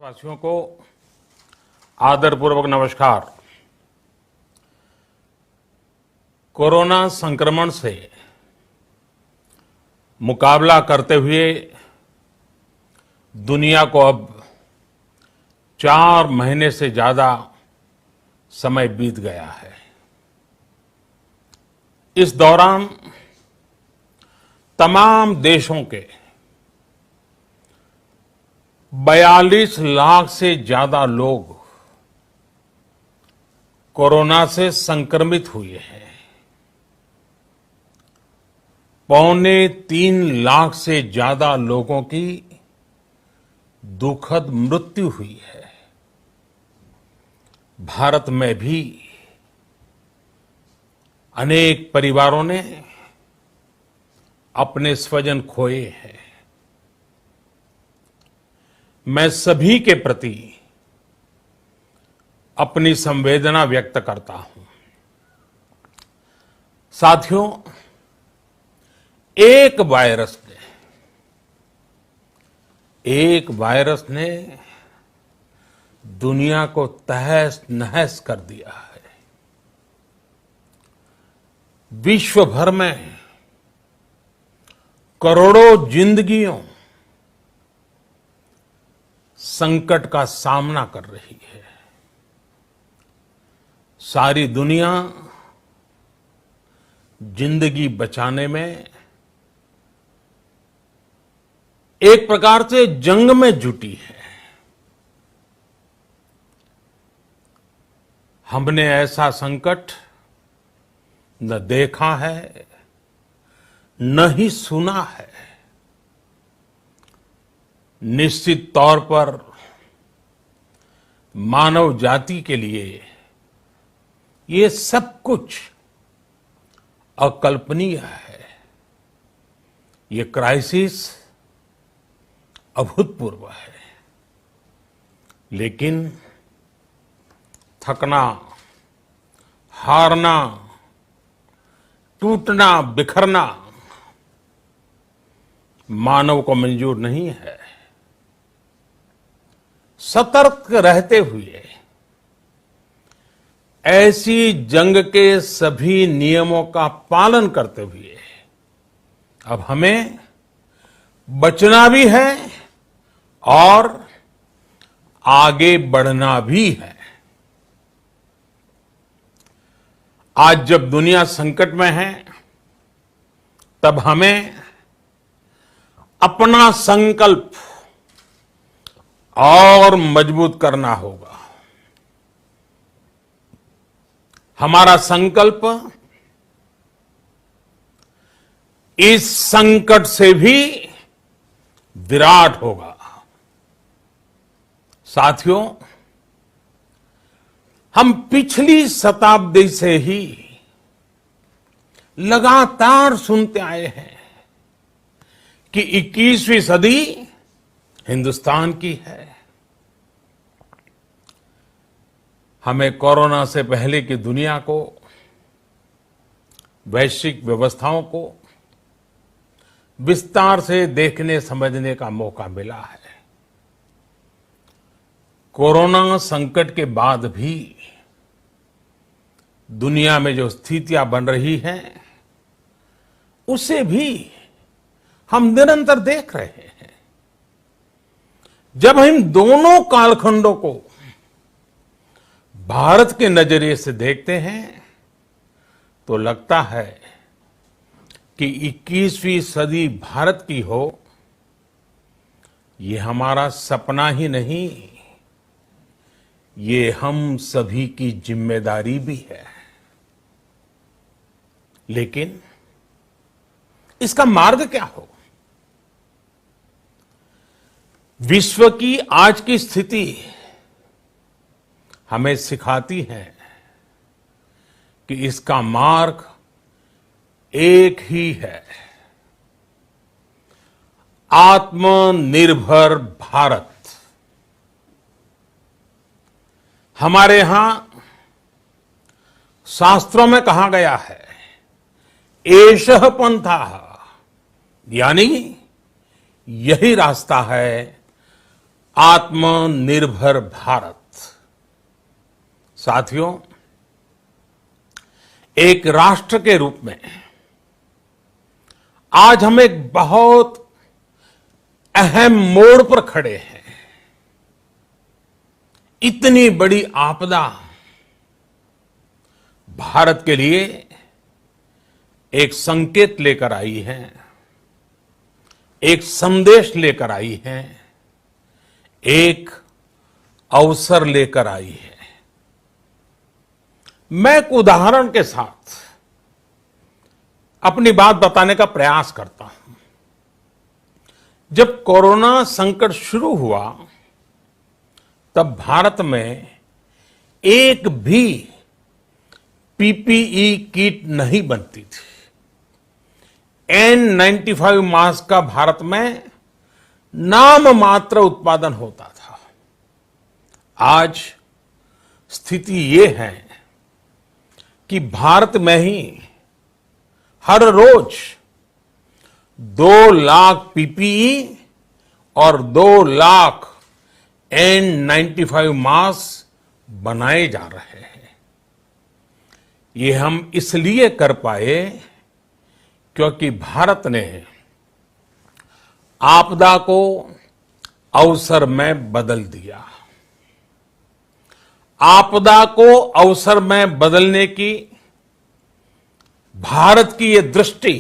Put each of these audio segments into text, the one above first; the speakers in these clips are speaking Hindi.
वासियों को आदरपूर्वक नमस्कार। कोरोना संक्रमण से मुकाबला करते हुए दुनिया को अब 4 महीने से ज्यादा समय बीत गया है। इस दौरान तमाम देशों के 42 लाख से ज्यादा लोग कोरोना से संक्रमित हुए हैं। 2.25 लाख से ज्यादा लोगों की दुखद मृत्यु हुई है। भारत में भी अनेक परिवारों ने अपने स्वजन खोए हैं। मैं सभी के प्रति अपनी संवेदना व्यक्त करता हूं। साथियों, एक वायरस ने दुनिया को तहस नहस कर दिया है। विश्व भर में करोड़ों जिंदगियों संकट का सामना कर रही है। सारी दुनिया जिंदगी बचाने में एक प्रकार से जंग में जुटी है। हमने ऐसा संकट न देखा है, न ही सुना है। निश्चित तौर पर मानव जाति के लिए ये सब कुछ अकल्पनीय है। ये क्राइसिस अभूतपूर्व है। लेकिन थकना, हारना, टूटना, बिखरना मानव को मंजूर नहीं है। सतर्क रहते हुए ऐसी जंग के सभी नियमों का पालन करते हुए अब हमें बचना भी है और आगे बढ़ना भी है। आज जब दुनिया संकट में है, तब हमें अपना संकल्प और मजबूत करना होगा। हमारा संकल्प इस संकट से भी विराट होगा। साथियों, हम पिछली शताब्दी से ही लगातार सुनते आए हैं कि 21वीं सदी हिंदुस्तान की है। हमें कोरोना से पहले की दुनिया को, वैश्विक व्यवस्थाओं को विस्तार से देखने समझने का मौका मिला है। कोरोना संकट के बाद भी दुनिया में जो स्थितियां बन रही हैं, उसे भी हम निरंतर देख रहे हैं। जब हम दोनों कालखंडों को भारत के नजरिए से देखते हैं, तो लगता है कि 21वीं सदी भारत की हो, ये हमारा सपना ही नहीं, ये हम सभी की जिम्मेदारी भी है। लेकिन इसका मार्ग क्या हो? विश्व की आज की स्थिति हमें सिखाती है कि इसका मार्ग एक ही है, आत्मनिर्भर भारत। हमारे यहां शास्त्रों में कहा गया है, एषः पंथः, यानी यही रास्ता है आत्मनिर्भर भारत। साथियों, एक राष्ट्र के रूप में आज हम एक बहुत अहम मोड़ पर खड़े हैं। इतनी बड़ी आपदा भारत के लिए एक संकेत लेकर आई है, एक संदेश लेकर आई है, एक अवसर लेकर आई है। मैं एक उदाहरण के साथ अपनी बात बताने का प्रयास करता हूं। जब कोरोना संकट शुरू हुआ तब भारत में एक भी पीपीई किट नहीं बनती थी। N95 मास्क का भारत में नाम मात्र उत्पादन होता था। आज स्थिति ये है कि भारत में ही हर रोज 2 लाख पीपीई और 2 लाख N95 मास्क बनाए जा रहे हैं। ये हम इसलिए कर पाए क्योंकि भारत ने आपदा को अवसर में बदल दिया। आपदा को अवसर में बदलने की भारत की ये दृष्टि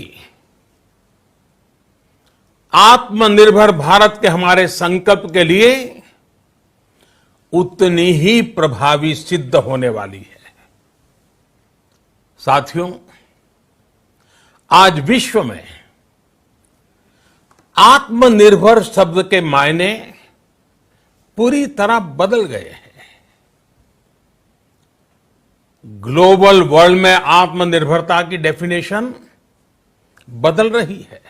आत्मनिर्भर भारत के हमारे संकल्प के लिए उतनी ही प्रभावी सिद्ध होने वाली है। साथियों, आज विश्व में आत्मनिर्भर शब्द के मायने पूरी तरह बदल गए हैं। ग्लोबल वर्ल्ड में आत्मनिर्भरता की डेफिनेशन बदल रही है।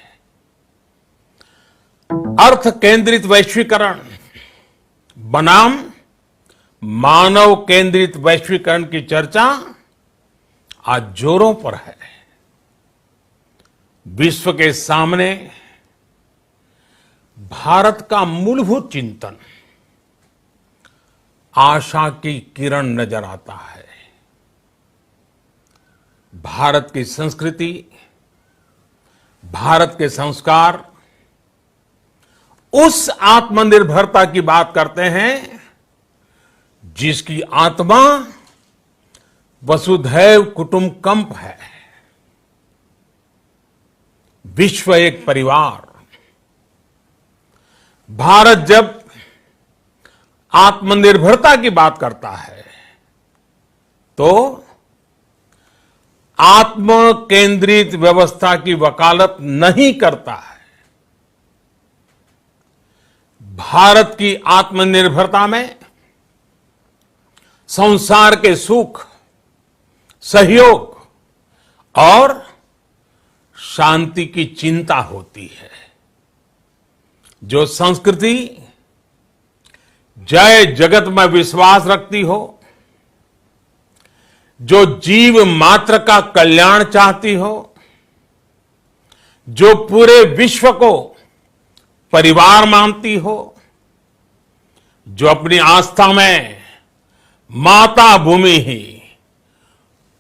अर्थ केंद्रित वैश्वीकरण बनाम मानव केंद्रित वैश्वीकरण की चर्चा आज जोरों पर है। विश्व के सामने भारत का मूलभूत चिंतन आशा की किरण नजर आता है। भारत की संस्कृति, भारत के संस्कार उस आत्मनिर्भरता की बात करते हैं जिसकी आत्मा वसुधैव कुटुंबकम है। विश्व एक परिवार। भारत जब आत्मनिर्भरता की बात करता है तो आत्म केंद्रित व्यवस्था की वकालत नहीं करता है। भारत की आत्मनिर्भरता में संसार के सुख, सहयोग और शांति की चिंता होती है। जो संस्कृति जय जगत में विश्वास रखती हो, जो जीव मात्र का कल्याण चाहती हो, जो पूरे विश्व को परिवार मानती हो, जो अपनी आस्था में माता भूमि ही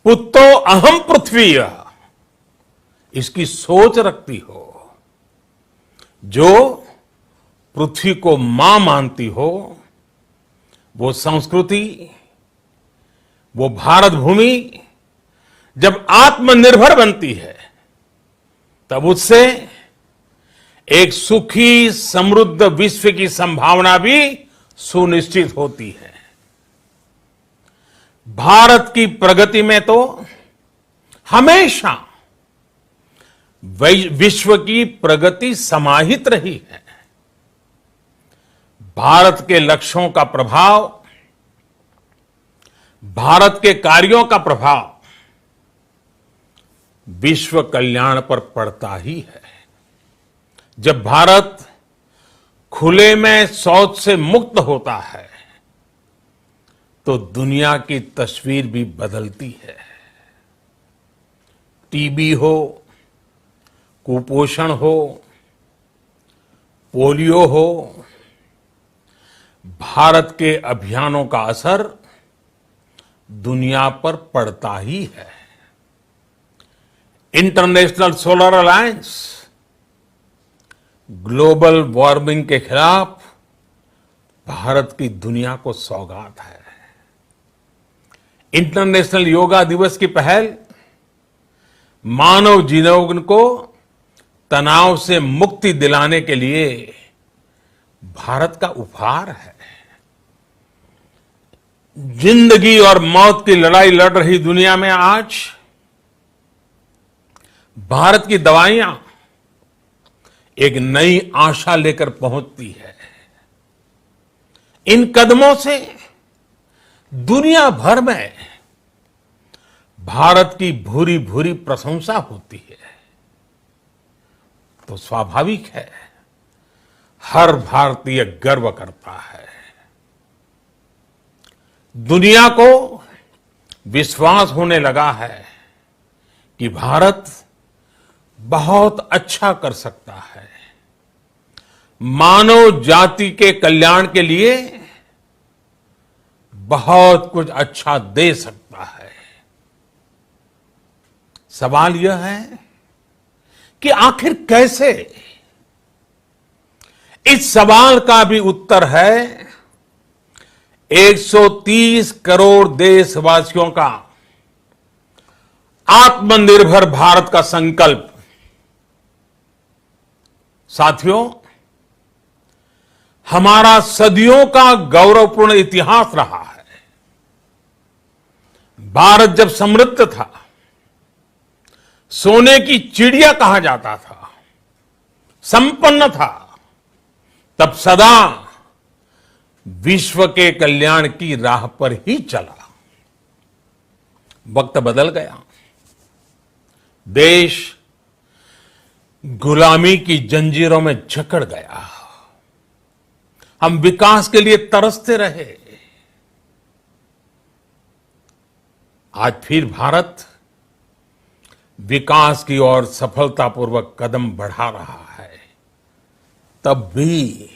पुत्तो अहम पृथ्वी इसकी सोच रखती हो, जो पृथ्वी को मां मानती हो, वो संस्कृति, वो भारत भूमि जब आत्मनिर्भर बनती है तब उससे एक सुखी समृद्ध विश्व की संभावना भी सुनिश्चित होती है। भारत की प्रगति में तो हमेशा विश्व की प्रगति समाहित रही है। भारत के लक्ष्यों का प्रभाव, भारत के कार्यों का प्रभाव विश्व कल्याण पर पड़ता ही है। जब भारत खुले में शौच से मुक्त होता है तो दुनिया की तस्वीर भी बदलती है। टीबी हो, कुपोषण हो, पोलियो हो, भारत के अभियानों का असर दुनिया पर पड़ता ही है। International solar alliance global warming के खिलाफ भारत की दुनिया को सौगात है। इंटरनेशनल योगा दिवस की पहल मानव जीवन को तनाव से मुक्ति दिलाने के लिए भारत का उपहार है। जिंदगी और मौत की लड़ाई लड़ रही दुनिया में आज भारत की दवाइयां एक नई आशा लेकर पहुंचती है। इन कदमों से दुनिया भर में भारत की भूरी भूरी प्रशंसा होती है। तो स्वाभाविक है, हर भारतीय गर्व करता है। दुनिया को विश्वास होने लगा है कि भारत बहुत अच्छा कर सकता है, मानव जाति के कल्याण के लिए बहुत कुछ अच्छा दे सकता है। सवाल यह है कि आखिर कैसे? इस सवाल का भी उत्तर है 130 करोड़ देशवासियों का आत्मनिर्भर भारत का संकल्प। साथियों, हमारा सदियों का गौरवपूर्ण इतिहास रहा है। भारत जब समृद्ध था, सोने की चिड़िया कहा जाता था, संपन्न था, तब सदा विश्व के कल्याण की राह पर ही चला। वक्त बदल गया, देश गुलामी की जंजीरों में जकड़ गया। हम विकास के लिए तरसते रहे। आज फिर भारत विकास की ओर सफलतापूर्वक कदम बढ़ा रहा है। तब भी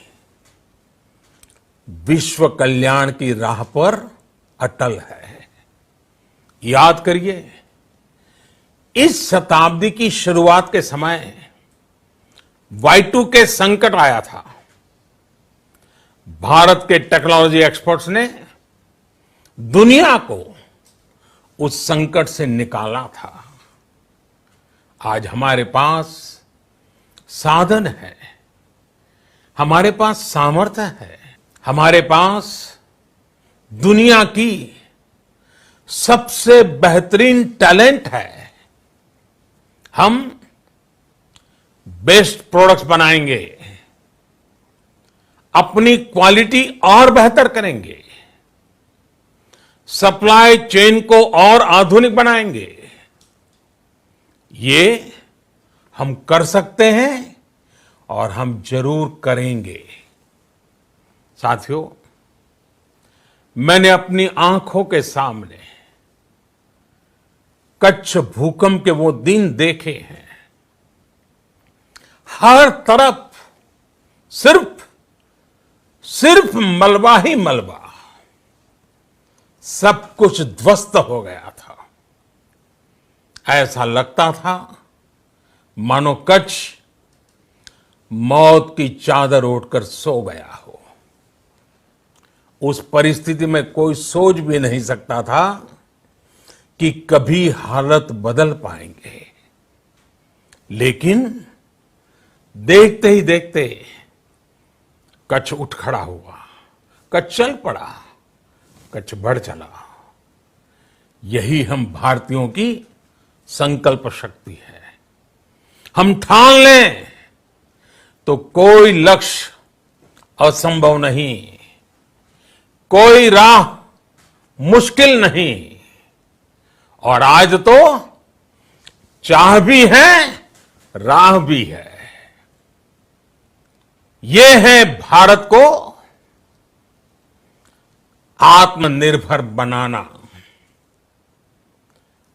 विश्व कल्याण की राह पर अटल है। याद करिए, इस शताब्दी की शुरुआत के समय Y2K संकट आया था। भारत के टेक्नोलॉजी एक्सपर्ट्स ने दुनिया को उस संकट से निकाला था। आज हमारे पास साधन है, हमारे पास सामर्थ्य है, हमारे पास दुनिया की सबसे बेहतरीन टैलेंट है। हम बेस्ट प्रोडक्ट्स बनाएंगे, अपनी क्वालिटी और बेहतर करेंगे, सप्लाई चेन को और आधुनिक बनाएंगे। ये हम कर सकते हैं और हम जरूर करेंगे। साथियों, मैंने अपनी आंखों के सामने कच्छ भूकंप के वो दिन देखे हैं। हर तरफ सिर्फ मलबा ही मलबा, सब कुछ ध्वस्त हो गया था। ऐसा लगता था मानो कच्छ मौत की चादर ओढ़कर सो गया हो। उस परिस्थिति में कोई सोच भी नहीं सकता था कि कभी हालत बदल पाएंगे। लेकिन देखते ही देखते कच्छ उठ खड़ा हुआ, कच्छ चल पड़ा, कच्छ बढ़ चला। यही हम भारतीयों की संकल्प शक्ति है। हम ठान लें तो कोई लक्ष्य असंभव नहीं, कोई राह मुश्किल नहीं। और आज तो चाह भी है, राह भी है। ये है भारत को आत्मनिर्भर बनाना।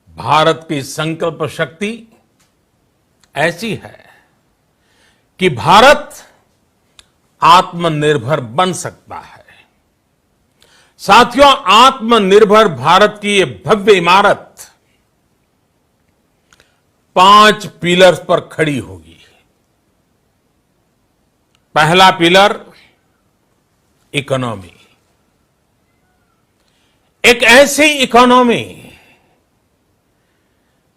भारत की संकल्प शक्ति ऐसी है कि भारत आत्मनिर्भर बन सकता है। साथियों, आत्मनिर्भर भारत की ये भव्य इमारत 5 पिलर्स पर खड़ी होगी। पहला पिलर इकोनॉमी। एक ऐसी इकोनॉमी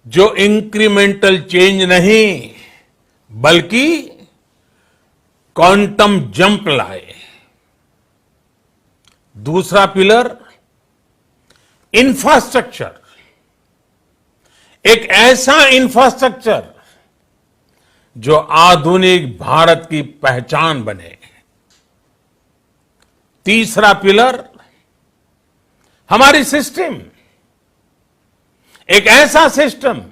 जो इंक्रीमेंटल चेंज नहीं बल्कि क्वांटम जंप लाए। दूसरा पिलर इंफ्रास्ट्रक्चर। एक ऐसा इंफ्रास्ट्रक्चर जो आधुनिक भारत की पहचान बने। तीसरा पिलर हमारी सिस्टम। एक ऐसा सिस्टम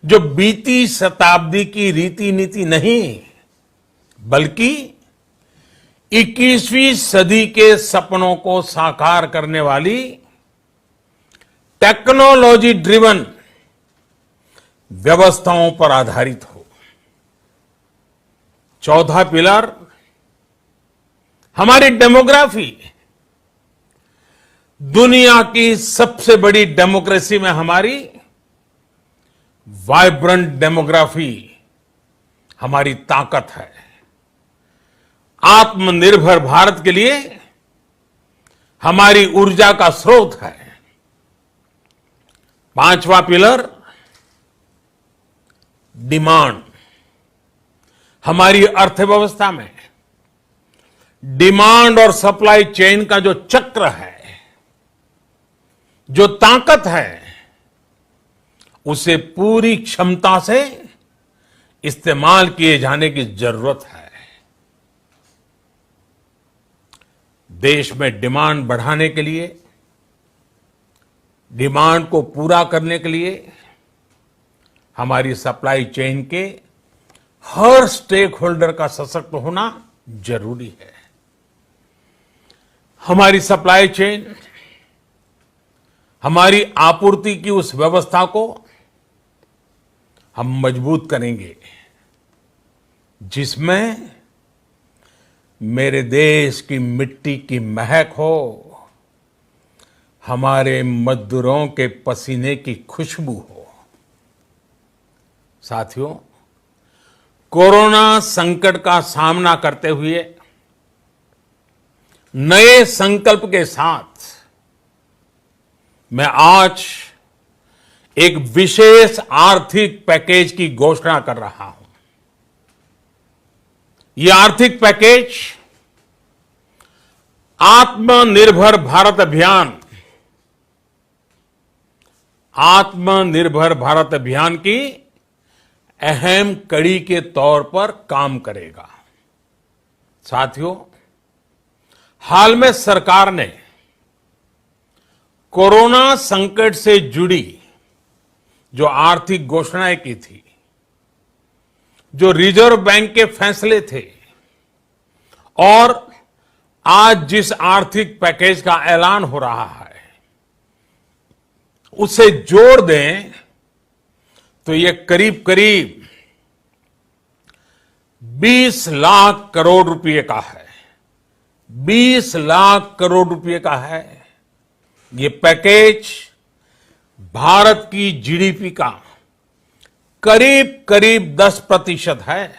जो बीती शताब्दी की रीति नीति नहीं बल्कि 21वीं सदी के सपनों को साकार करने वाली टेक्नोलॉजी ड्रिवन व्यवस्थाओं पर आधारित हो। चौथा पिलर हमारी डेमोग्राफी। दुनिया की सबसे बड़ी डेमोक्रेसी में हमारी वाइब्रेंट डेमोग्राफी हमारी ताकत है। आत्मनिर्भर भारत के लिए हमारी ऊर्जा का स्रोत है। पांचवा पिलर डिमांड। हमारी अर्थव्यवस्था में डिमांड और सप्लाई चेन का जो चक्र है, जो ताकत है, उसे पूरी क्षमता से इस्तेमाल किए जाने की जरूरत है। देश में डिमांड बढ़ाने के लिए, डिमांड को पूरा करने के लिए हमारी सप्लाई चेन के हर स्टेक होल्डर का सशक्त होना जरूरी है। हमारी सप्लाई चेन, हमारी आपूर्ति की उस व्यवस्था को हम मजबूत करेंगे जिसमें मेरे देश की मिट्टी की महक हो, हमारे मजदूरों के पसीने की खुशबू हो। साथियों, कोरोना संकट का सामना करते हुए नए संकल्प के साथ मैं आज एक विशेष आर्थिक पैकेज की घोषणा कर रहा हूं। यह आर्थिक पैकेज आत्मनिर्भर भारत अभियान, आत्मनिर्भर भारत अभियान की अहम कड़ी के तौर पर काम करेगा। साथियों, हाल में सरकार ने कोरोना संकट से जुड़ी जो आर्थिक घोषणाएं की थी, जो रिजर्व बैंक के फैसले थे और आज जिस आर्थिक पैकेज का ऐलान हो रहा है, उसे जोड़ दें तो ये करीब करीब 20 लाख करोड़ रुपए का है। 20 लाख करोड़ रुपए का है। ये पैकेज भारत की जीडीपी का करीब करीब 10% है।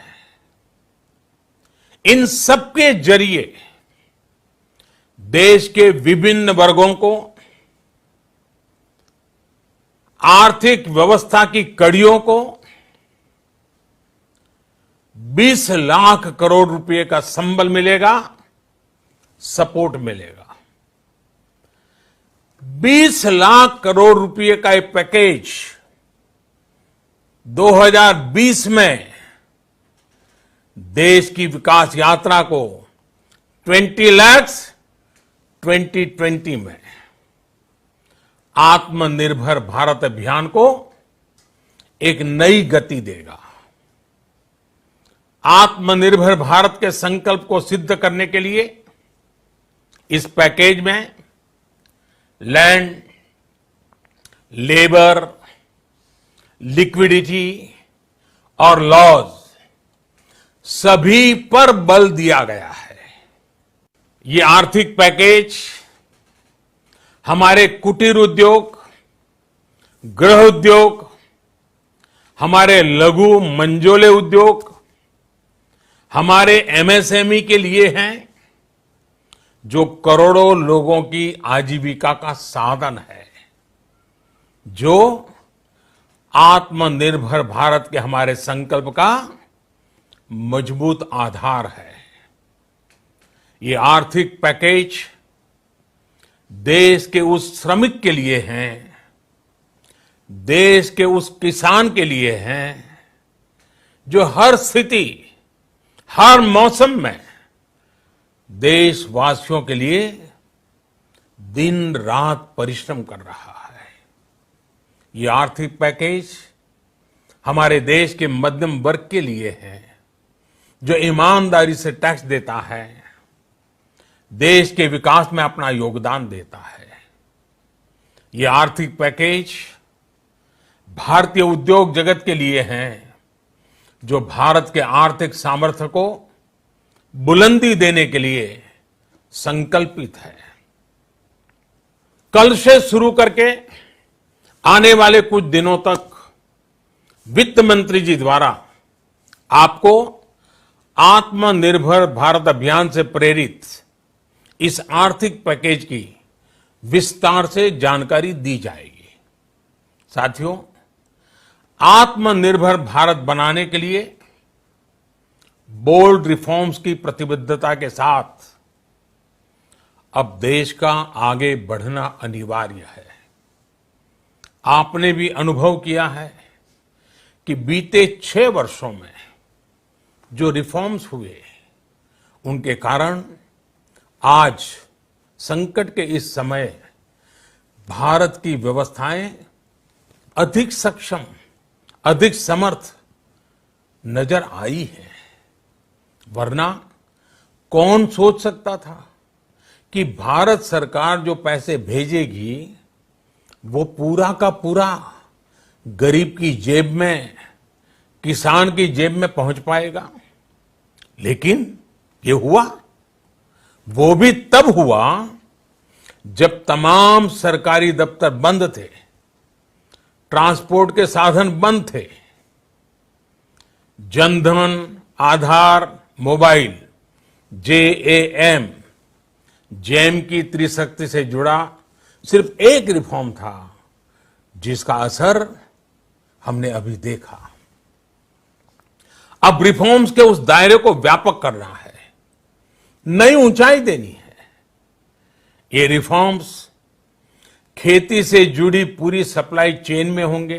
इन सबके जरिए देश के विभिन्न वर्गों को आर्थिक व्यवस्था की कड़ियों को 20 लाख करोड़ रुपए का संबल मिलेगा, सपोर्ट मिलेगा। 20 लाख करोड़ रुपए का एक पैकेज 2020 में देश की विकास यात्रा को 20 लाख 2020 में आत्मनिर्भर भारत अभियान को एक नई गति देगा। आत्मनिर्भर भारत के संकल्प को सिद्ध करने के लिए इस पैकेज में लैंड, लेबर, लिक्विडिटी और लॉज सभी पर बल दिया गया है। ये आर्थिक पैकेज हमारे कुटीर उद्योग, गृह उद्योग, हमारे लघु मंझोले उद्योग, हमारे एमएसएमई के लिए हैं, जो करोड़ों लोगों की आजीविका का साधन है, जो आत्मनिर्भर भारत के हमारे संकल्प का मजबूत आधार है। ये आर्थिक पैकेज देश के उस श्रमिक के लिए हैं, देश के उस किसान के लिए हैं, जो हर स्थिति, हर मौसम में देशवासियों के लिए दिन रात परिश्रम कर रहा है। ये आर्थिक पैकेज हमारे देश के मध्यम वर्ग के लिए है, जो ईमानदारी से टैक्स देता है, देश के विकास में अपना योगदान देता है। ये आर्थिक पैकेज भारतीय उद्योग जगत के लिए है, जो भारत के आर्थिक सामर्थ्य को बुलंदी देने के लिए संकल्पित है। कल से शुरू करके आने वाले कुछ दिनों तक वित्त मंत्री जी द्वारा आपको आत्मनिर्भर भारत अभियान से प्रेरित इस आर्थिक पैकेज की विस्तार से जानकारी दी जाएगी। साथियों, आत्मनिर्भर भारत बनाने के लिए बोल्ड रिफॉर्म्स की प्रतिबद्धता के साथ अब देश का आगे बढ़ना अनिवार्य है। आपने भी अनुभव किया है कि बीते 6 वर्षों में जो रिफॉर्म्स हुए, उनके कारण आज संकट के इस समय भारत की व्यवस्थाएं अधिक सक्षम, अधिक समर्थ नजर आई है। वरना कौन सोच सकता था कि भारत सरकार जो पैसे भेजेगी वो पूरा का पूरा गरीब की जेब में, किसान की जेब में पहुंच पाएगा। लेकिन ये हुआ, वो भी तब हुआ जब तमाम सरकारी दफ्तर बंद थे, ट्रांसपोर्ट के साधन बंद थे। जनधन, आधार, मोबाइल, जेएएम, जैम की त्रिशक्ति से जुड़ा सिर्फ एक रिफॉर्म था, जिसका असर हमने अभी देखा। अब रिफॉर्म्स के उस दायरे को व्यापक करना है, नई ऊंचाई देनी है। ये रिफॉर्म्स खेती से जुड़ी पूरी सप्लाई चेन में होंगे,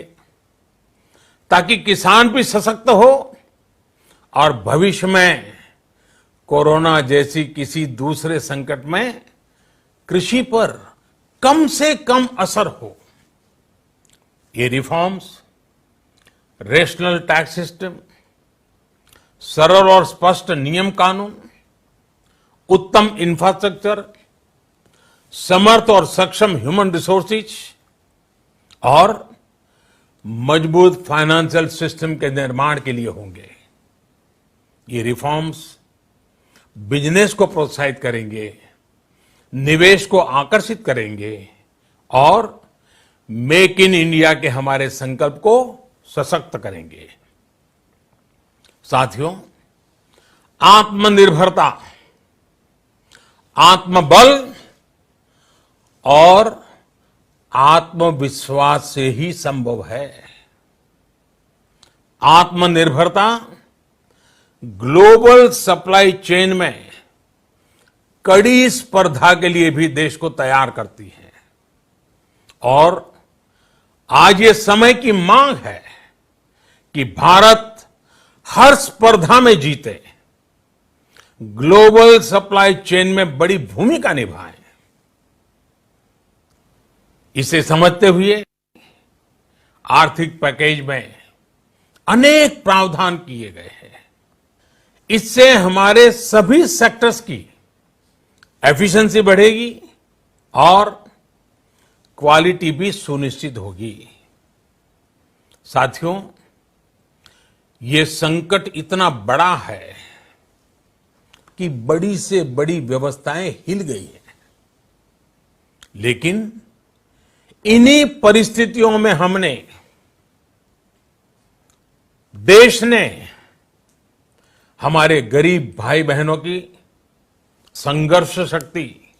ताकि किसान भी सशक्त हो और भविष्य में कोरोना जैसी किसी दूसरे संकट में कृषि पर कम से कम असर हो। ये रिफॉर्म्स रेशनल टैक्स सिस्टम, सरल और स्पष्ट नियम कानून, उत्तम इंफ्रास्ट्रक्चर, समर्थ और सक्षम ह्यूमन रिसोर्सेज और मजबूत फाइनेंशियल सिस्टम के निर्माण के लिए होंगे। ये रिफॉर्म्स बिजनेस को प्रोत्साहित करेंगे, निवेश को आकर्षित करेंगे और मेक इन इंडिया के हमारे संकल्प को सशक्त करेंगे। साथियों, आत्मनिर्भरता, आत्मबल और आत्मविश्वास से ही संभव है। आत्मनिर्भरता ग्लोबल सप्लाई चेन में कड़ी स्पर्धा के लिए भी देश को तैयार करती है और आज ये समय की मांग है कि भारत हर स्पर्धा में जीते, ग्लोबल सप्लाई चेन में बड़ी भूमिका निभाए। इसे समझते हुए आर्थिक पैकेज में अनेक प्रावधान किए गए हैं। इससे हमारे सभी सेक्टर्स की एफिशिएंसी बढ़ेगी और क्वालिटी भी सुनिश्चित होगी। साथियों, ये संकट इतना बड़ा है कि बड़ी से बड़ी व्यवस्थाएं हिल गई हैं। लेकिन इन्हीं परिस्थितियों में देश ने हमारे गरीब भाई बहनों की संघर्ष शक्ति,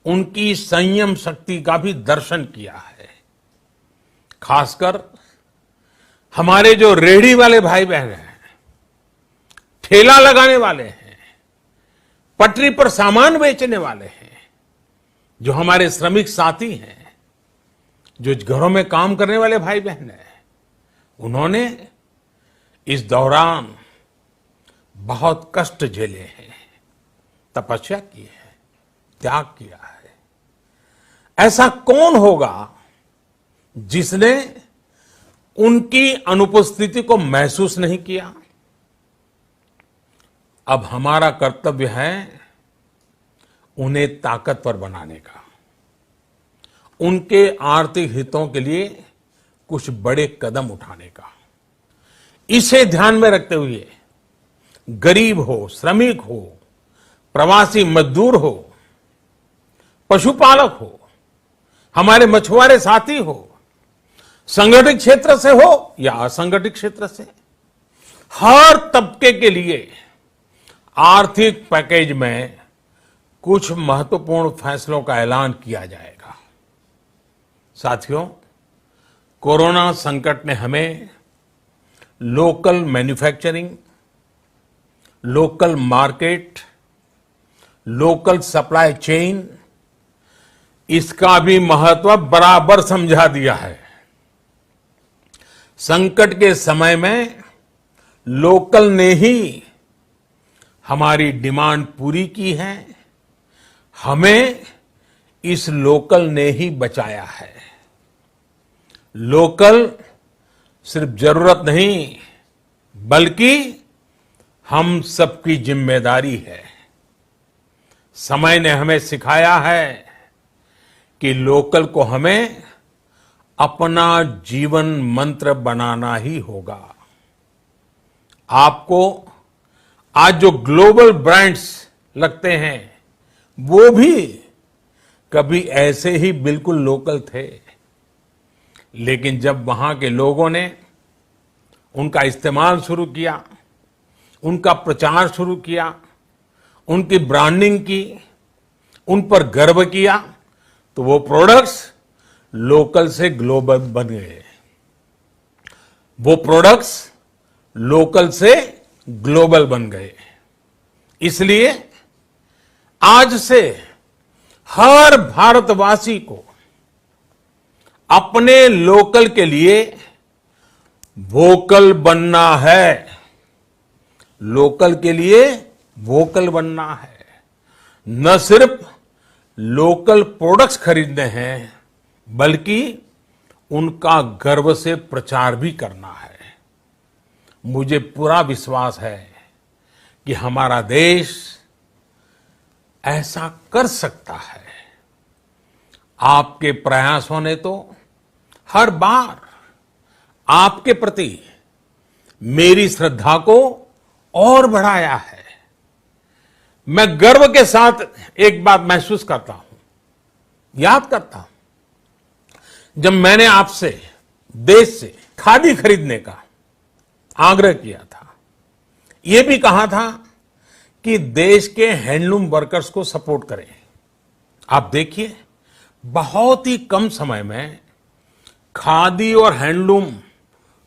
उनकी संयम शक्ति का भी दर्शन किया है। खासकर हमारे जो रेहड़ी वाले भाई बहन हैं, ठेला लगाने वाले हैं, पटरी पर सामान बेचने वाले हैं, जो हमारे श्रमिक साथी हैं, जो घरों में काम करने वाले भाई बहन हैं, उन्होंने इस दौरान बहुत कष्ट झेले हैं, तपस्या की है, त्याग किया है। ऐसा कौन होगा जिसने उनकी अनुपस्थिति को महसूस नहीं किया? अब हमारा कर्तव्य है उन्हें ताकतवर बनाने का, उनके आर्थिक हितों के लिए कुछ बड़े कदम उठाने का। इसे ध्यान में रखते हुए गरीब हो, श्रमिक हो, प्रवासी मजदूर हो, पशुपालक हो, हमारे मछुआरे साथी हो, संगठित क्षेत्र से हो या असंगठित क्षेत्र से, हर तबके के लिए आर्थिक पैकेज में कुछ महत्वपूर्ण फैसलों का ऐलान किया जाएगा। साथियों, कोरोना संकट ने हमें local manufacturing, local market, local supply chain, इसका भी महत्व बराबर समझा दिया है। संकट के समय में लोकल ने ही हमारी डिमांड पूरी की है, हमें इस लोकल ने ही बचाया है। लोकल सिर्फ जरूरत नहीं, बल्कि हम सबकी जिम्मेदारी है। समय ने हमें सिखाया है कि लोकल को हमें अपना जीवन मंत्र बनाना ही होगा। आपको आज जो ग्लोबल ब्रांड्स लगते हैं, वो भी कभी ऐसे ही बिल्कुल लोकल थे, लेकिन जब वहां के लोगों ने उनका इस्तेमाल शुरू किया, उनका प्रचार शुरू किया, उनकी ब्रांडिंग की, उन पर गर्व किया, तो वो प्रोडक्ट्स लोकल से ग्लोबल बन गए। वो प्रोडक्ट्स लोकल से ग्लोबल बन गए। इसलिए आज से हर भारतवासी को अपने लोकल के लिए वोकल बनना है। लोकल के लिए वोकल बनना है। न सिर्फ लोकल प्रोडक्ट्स खरीदने हैं, बल्कि उनका गर्व से प्रचार भी करना है। मुझे पूरा विश्वास है कि हमारा देश ऐसा कर सकता है। आपके प्रयासों ने तो हर बार आपके प्रति मेरी श्रद्धा को और बढ़ाया है। मैं गर्व के साथ एक बात महसूस करता हूं, याद करता हूं, जब मैंने आपसे देश से खादी खरीदने का आग्रह किया था, यह भी कहा था कि देश के हैंडलूम वर्कर्स को सपोर्ट करें। आप देखिए, बहुत ही कम समय में खादी और हैंडलूम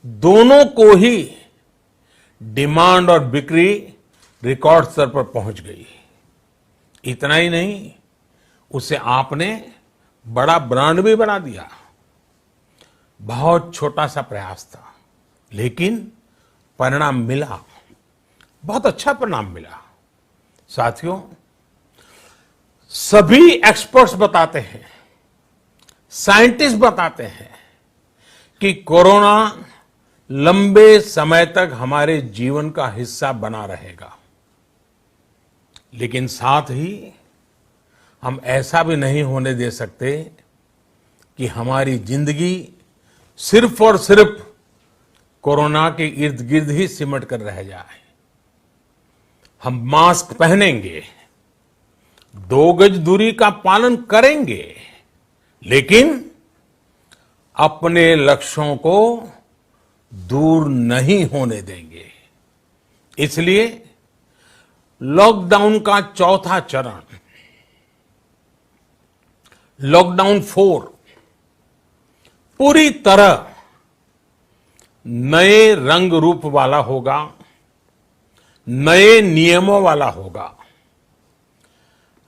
दोनों को ही डिमांड और बिक्री रिकॉर्ड स्तर पर पहुंच गई। इतना ही नहीं, उसे आपने बड़ा ब्रांड भी बना दिया। बहुत छोटा सा प्रयास था, लेकिन परिणाम मिला, बहुत अच्छा परिणाम मिला। साथियों, सभी एक्सपर्ट्स बताते हैं, साइंटिस्ट बताते हैं कि कोरोना लंबे समय तक हमारे जीवन का हिस्सा बना रहेगा। लेकिन साथ ही हम ऐसा भी नहीं होने दे सकते कि हमारी जिंदगी सिर्फ और सिर्फ कोरोना के इर्द गिर्द ही सिमट कर रह जाए। हम मास्क पहनेंगे, 2 गज दूरी का पालन करेंगे, लेकिन अपने लक्ष्यों को दूर नहीं होने देंगे। इसलिए लॉकडाउन का चौथा चरण, लॉकडाउन 4, पूरी तरह नए रंग रूप वाला होगा, नए नियमों वाला होगा।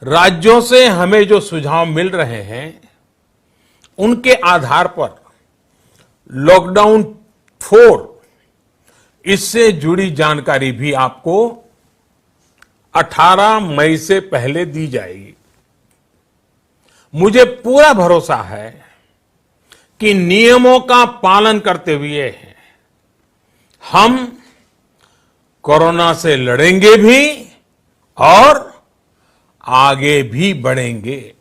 राज्यों से हमें जो सुझाव मिल रहे हैं, उनके आधार पर लॉकडाउन 4, इससे जुड़ी जानकारी भी आपको 18 मई से पहले दी जाएगी। मुझे पूरा भरोसा है कि नियमों का पालन करते हुए हम कोरोना से लड़ेंगे भी और आगे भी बढ़ेंगे।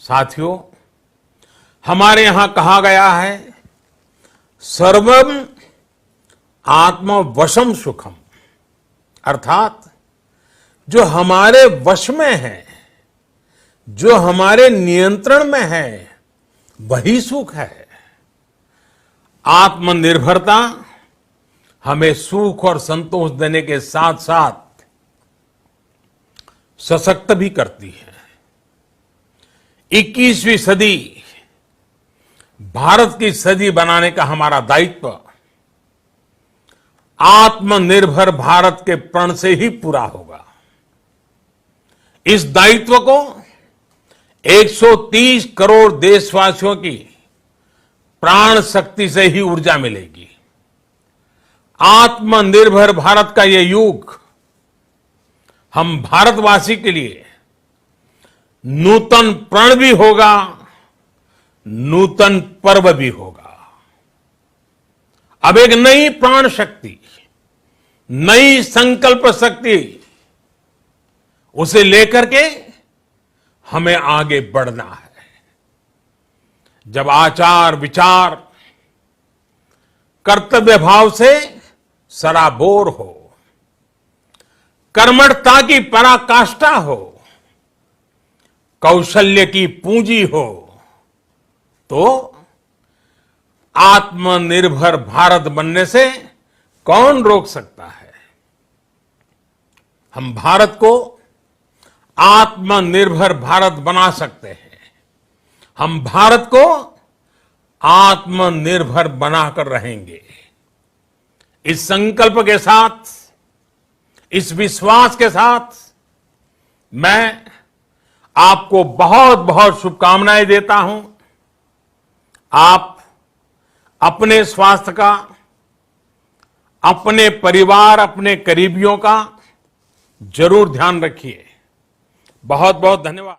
साथियों, हमारे यहां कहा गया है, सर्वम आत्मवशम सुखम, अर्थात जो हमारे वश में है, जो हमारे नियंत्रण में है, वही सुख है। आत्मनिर्भरता हमें सुख और संतोष देने के साथ साथ सशक्त भी करती है। 21वीं सदी भारत की सदी बनाने का हमारा दायित्व आत्मनिर्भर भारत के प्रण से ही पूरा होगा। इस दायित्व को 130 करोड़ देशवासियों की प्राण शक्ति से ही ऊर्जा मिलेगी। आत्मनिर्भर भारत का ये युग हम भारतवासी के लिए नूतन प्रण भी होगा, नूतन पर्व भी होगा। अब एक नई प्राण शक्ति, नई संकल्प शक्ति, उसे लेकर के हमें आगे बढ़ना है। जब आचार विचार कर्तव्य भाव से सराबोर हो, कर्मठता की पराकाष्ठा हो, कौशल्य की पूंजी हो, तो आत्मनिर्भर भारत बनने से कौन रोक सकता है। हम भारत को आत्मनिर्भर भारत बना सकते हैं। हम भारत को आत्मनिर्भर बनाकर रहेंगे। इस संकल्प के साथ, इस विश्वास के साथ मैं आपको बहुत बहुत शुभकामनाएं देता हूं। आप अपने स्वास्थ्य का, अपने परिवार, अपने करीबियों का जरूर ध्यान रखिए। बहुत बहुत धन्यवाद।